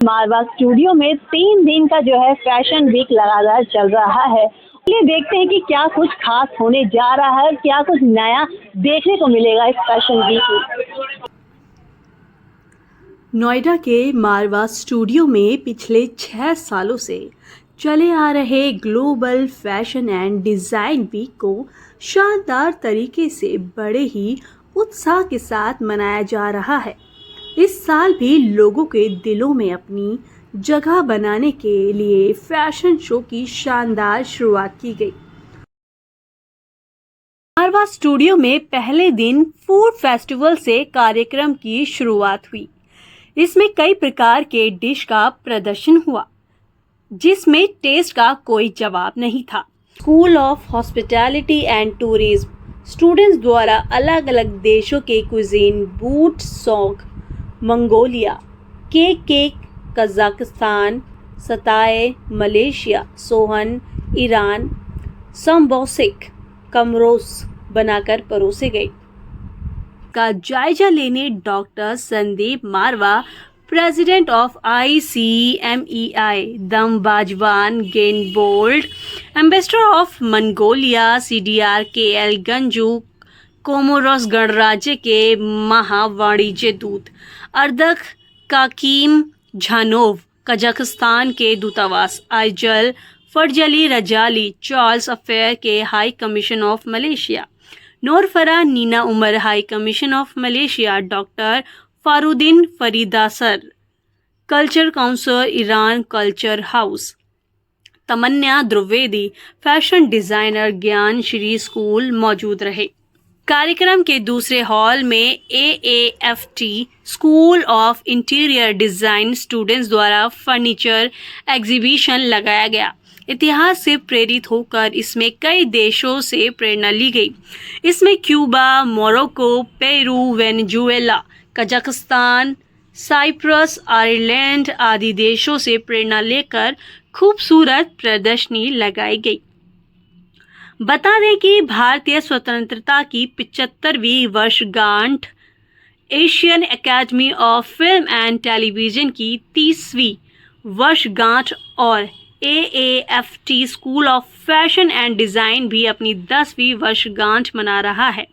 मारवा studio में 3 दिन का जो है फैशन वीक लगातार चल रहा है। चलिए देखते हैं कि क्या कुछ खास होने जा रहा है, क्या कुछ नया देखने को मिलेगा इस फैशन वीक में। नोएडा के मारवा स्टूडियो में पिछले 6 सालों से चले आ रहे global fashion and design week को शानदार तरीके से बड़े ही उत्साह के साथ मनाया जा रहा है। इस साल भी लोगों के दिलों में अपनी जगह बनाने के लिए फैशन शो की शानदार शुरुआत की गई। मारवा स्टूडियो में पहले दिन फूड फेस्टिवल से कार्यक्रम की शुरुआत हुई। इसमें कई प्रकार के डिश का प्रदर्शन हुआ, जिसमें टेस्ट का कोई जवाब नहीं था। School of hospitality and tourism students द्वारा अलग अलग देशों के कुजीन बूट सॉन्ग, मंगोलिया, केक कजाकिस्तान, सताए मलेशिया, सोहन ईरान, समबोसिक कमरोस बनाकर परोसे गए। का जायजा लेने doctor Sandeep Marwah, president of ICMEI दम बाजवान Ganbold, ambassador of Mongolia CDR KL Ganju, Comoros गणराज्य के महावाणिज्य दूत अर्दक काकीम झानोव, कजाकिस्तान के दूतावास आइजल फरजली रजाली, चार्ल्स अफेयर के हाई कमीशन ऑफ मलेशिया, नोरफरा नीना उमर high commission of Malaysia, doctor फारुद्दीन फरीदासर, culture council Iran culture house, Tanmaya Dwivedi, fashion designer Gyan Shree school मौजूद रहे। कार्यक्रम के दूसरे हॉल में AAFT school of interior design students द्वारा फर्नीचर एग्जीबिशन लगाया गया। इतिहास से प्रेरित होकर इसमें कई देशों से प्रेरणा ली गई। इसमें Cuba, Morocco, Peru, Venezuela, Kazakhstan, Cyprus, Ireland आदि देशों से प्रेरणा लेकर खूबसूरत प्रदर्शनी लगाई गई। बता दें कि भारतीय स्वतंत्रता की 75वीं वर्षगांठ, Asian academy of film and television की 30वीं वर्षगांठ और AAFT school of fashion and design भी अपनी 10वीं वर्षगांठ मना रहा है।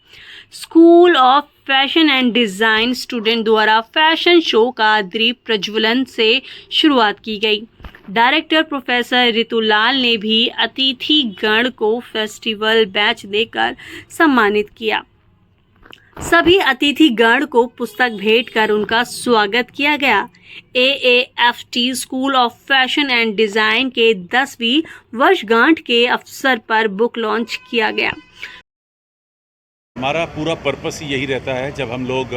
School of fashion and design student द्वारा फैशन शो का दीप प्रज्वलन से शुरुआत की गई। डायरेक्टर प्रोफेसर ऋतुलाल ने भी अतिथि गण को फेस्टिवल बैच देकर सम्मानित किया। सभी अतिथि गण को पुस्तक भेंट कर उनका स्वागत किया गया। AAFT school of fashion and design के 10वीं वर्षगांठ के अवसर पर बुक लॉन्च किया गया। हमारा पूरा पर्पस यही रहता है जब हम लोग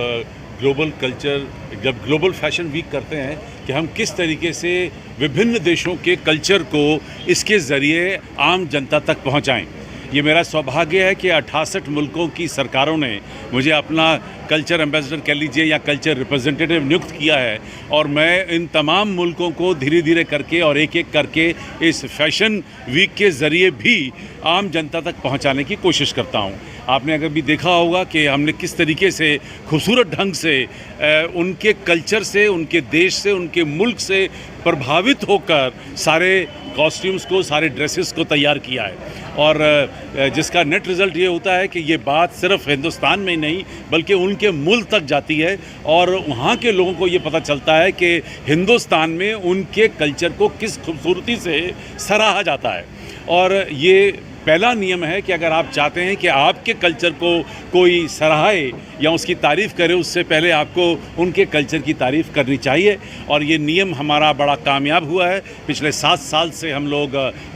ग्लोबल फैशन वीक करते हैं कि हम किस तरीके से विभिन्न देशों के कल्चर को इसके ज़रिए आम जनता तक पहुंचाएं। ये मेरा सौभाग्य है कि 68 मुल्कों की सरकारों ने मुझे अपना कल्चर एम्बेसडर कह लीजिए या कल्चर रिप्रेजेंटेटिव नियुक्त किया है, और मैं इन तमाम मुल्कों को धीरे धीरे करके और एक एक करके इस फैशन वीक के ज़रिए भी आम जनता तक पहुंचाने की कोशिश करता हूं। आपने अगर भी देखा होगा कि हमने किस तरीके से खूबसूरत ढंग से उनके कल्चर से, उनके देश से, उनके मुल्क से प्रभावित होकर सारे कॉस्ट्यूम्स को, सारे ड्रेसेस को तैयार किया है, और जिसका नेट रिज़ल्ट ये होता है कि ये बात सिर्फ हिंदुस्तान में ही नहीं बल्कि उनके मुल्क तक जाती है, और वहाँ के लोगों को ये पता चलता है कि हिंदुस्तान में उनके कल्चर को किस खूबसूरती से सराहा जाता है। और ये पहला नियम है कि अगर आप चाहते हैं कि आपके कल्चर को कोई सराहे या उसकी तारीफ़ करे, उससे पहले आपको उनके कल्चर की तारीफ़ करनी चाहिए। और ये नियम हमारा बड़ा कामयाब हुआ है। पिछले 7 साल से हम लोग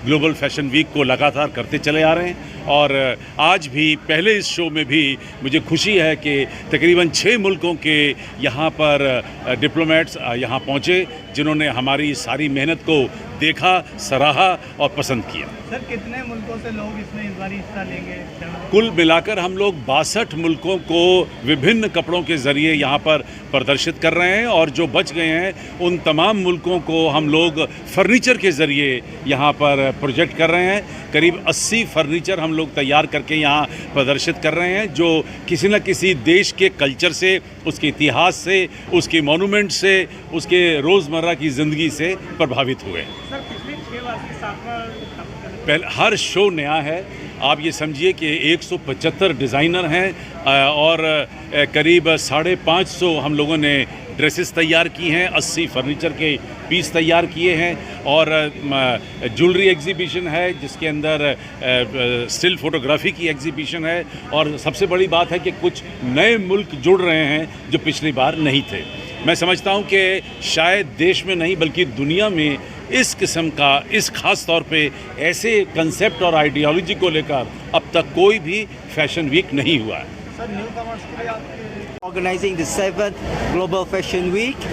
ग्लोबल फैशन वीक को लगातार करते चले आ रहे हैं, और आज भी पहले इस शो में भी मुझे खुशी है कि तकरीबन 6 मुल्कों के यहाँ पर डिप्लोमेट्स यहाँ पहुँचे, जिन्होंने हमारी सारी मेहनत को देखा, सराहा और पसंद किया। सर, कितने मुल्कों से लोग इसमें इस बार हिस्सा लेंगे? कुल मिलाकर हम लोग 62 मुल्कों को विभिन्न कपड़ों के ज़रिए यहाँ पर प्रदर्शित कर रहे हैं, और जो बच गए हैं उन तमाम मुल्कों को हम लोग फर्नीचर के ज़रिए यहाँ पर प्रोजेक्ट कर रहे हैं। करीब 80 फर्नीचर हम लोग तैयार करके यहाँ प्रदर्शित कर रहे हैं, जो किसी न किसी देश के कल्चर से उसके इतिहास से, उसके मोनूमेंट से, उसके रोज़मर्रा की ज़िंदगी से प्रभावित हुए। सर पिछले 6 वर्ष के 7वां पहले हर शो नया है। आप ये समझिए कि 175 डिज़ाइनर हैं और करीब 550 हम लोगों ने ड्रेसेस तैयार की हैं, 80 फर्नीचर के पीस तैयार किए हैं और ज्वेलरी एग्जीबिशन है जिसके अंदर स्टिल फोटोग्राफी की एग्जीबिशन है और सबसे बड़ी बात है कि कुछ नए मुल्क जुड़ रहे हैं जो पिछली बार नहीं थे। मैं समझता हूं कि शायद देश में नहीं बल्कि दुनिया में इस किस्म का, इस खास तौर पे ऐसे कंसेप्ट और आइडियोलॉजी को लेकर अब तक कोई भी फैशन वीक नहीं हुआ है। सर न्यू कमर्स के लिए आपके Organizing the 7th Global Fashion Week.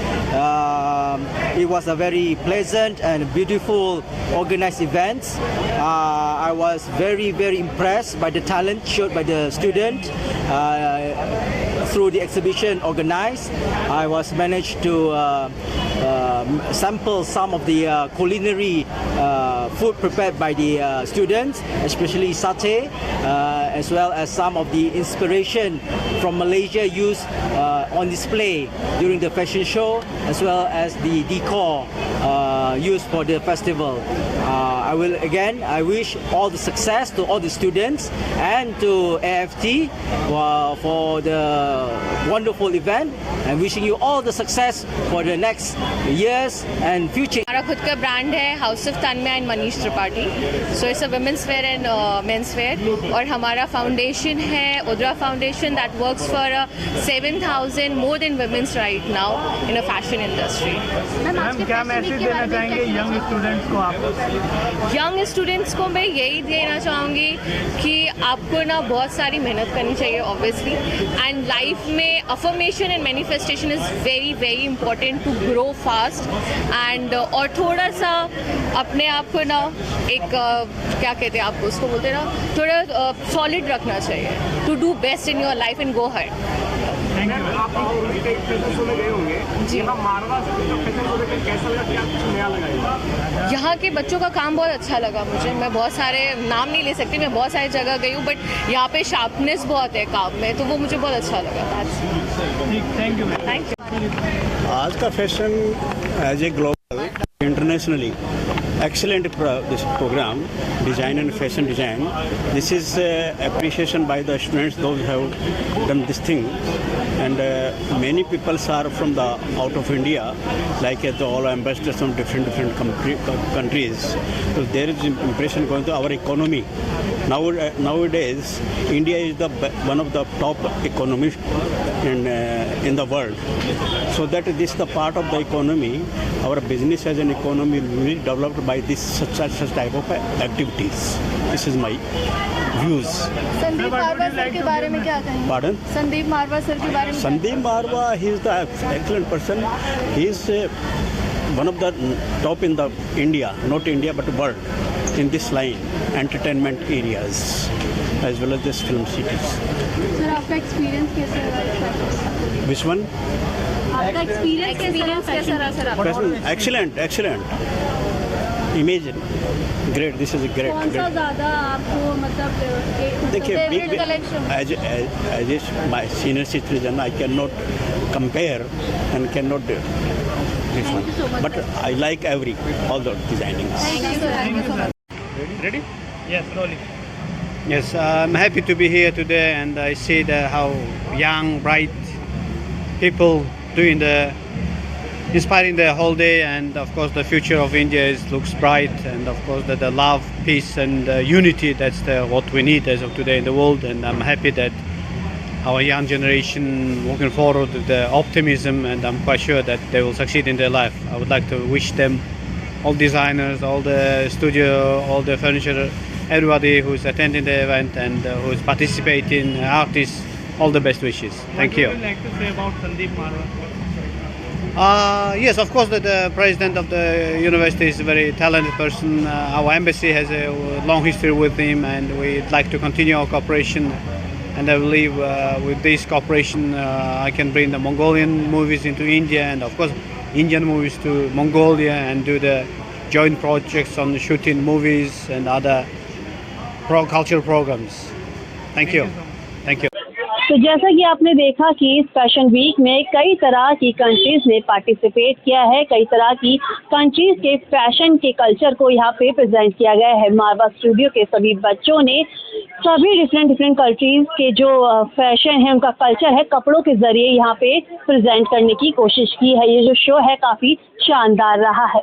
It was a very pleasant and beautiful organized event. I was very impressed by the talent showed by the student through the exhibition organized. I was managed to sample some of the culinary food prepared by the students, especially satay, as well as some of the inspiration from Malaysia used on display during the fashion show, as well as the decor used for the festival. I wish all the success to all the students and to AFT for the wonderful event, and wishing you all the success for the next years and future. हमारा खुद का brand है house of Tanmay and Manish Tripathi, so it's a women's wear and men's wear, और हमारा foundation है Udra foundation that works for 7,000 more than women's right now in a fashion industry. Ma'am क्या message देना चाहेंगे यंग स्टूडेंट्स को आप? यंग स्टूडेंट्स को मैं यही देना चाहूँगी कि आपको ना बहुत सारी मेहनत करनी चाहिए ऑब्वियसली, एंड लाइफ में affirmation and manifestation is very important to grow fast, and और थोड़ा सा अपने आप को ना एक क्या कहते हैं आप उसको बोलते हैं ना, थोड़ा सॉलिड रखना चाहिए to do best in your life and go ahead. यहाँ के बच्चों का काम बहुत अच्छा लगा मुझे। मैं बहुत सारे नाम नहीं ले सकती, मैं बहुत सारी जगह गई हूँ, बट यहाँ पे शार्पनेस बहुत है काम में, तो वो मुझे बहुत अच्छा लगा। Thank you. Thank you. आज का fashion as a global internationally excellent this program, design and fashion design. This is appreciation by the students, those who have done this thing, and many people are from the out of India, like the all ambassadors from different countries. So there is impression going to our economy. Nowadays, India is one of the top economies in the world. So that this is the part of the economy. Our business as an economy will be developed by this such type of activities. This is my views. Sandeep Marwah sir के बारे में क्या कहेंगे? Pardon? Sandeep Marwah sir के बारे में? Sandeep Marwa, he is the excellent person. He is one of the top in the India, not India but world, in this line, entertainment areas as well as this film cities. Sir आपका experience कैसा रहा? Which one? आपका experience कैसा रहा sir आपका? Excellent. Imagine, great. This is a great. कौन सा ज़्यादा आपको मतलब देखिए, favourite collection? as my senior citizen, I cannot compare and cannot do this one. you so much, But I like all the designings. Thank you sir. Thank you so much. Ready? Yes, slowly. Yes, I'm happy to be here today, and I see how young, bright people doing inspiring the whole day, and of course the future of India looks bright, and of course the love, peace, and unity. That's what we need as of today in the world, and I'm happy that our young generation walking forward with the optimism, and I'm quite sure that they will succeed in their life. I would like to wish them, all designers, all the studio, all the furniture, everybody who's attending the event and who's participating, artists, all the best wishes. Thank you. What would you like to say about Sandeep Marwa? Yes, of course, the president of the university is a very talented person. Our embassy has a long history with him, and we'd like to continue our cooperation. And I believe with this cooperation, I can bring the Mongolian movies into India, and of course, Indian movies to Mongolia, and do the joint projects on shooting movies and other cultural programs. Thank you. Thank you. तो जैसा कि आपने देखा कि इस fashion week में कई तरह की कंट्रीज ने पार्टिसिपेट किया है, कई तरह की कंट्रीज के फैशन के कल्चर को यहाँ पे प्रेजेंट किया गया है। मारवा स्टूडियो के सभी बच्चों ने सभी डिफरेंट कंट्रीज के जो फैशन है, उनका कल्चर है, कपड़ों के जरिए यहाँ पे प्रेजेंट करने की कोशिश की है। ये जो शो है काफ़ी शानदार रहा है।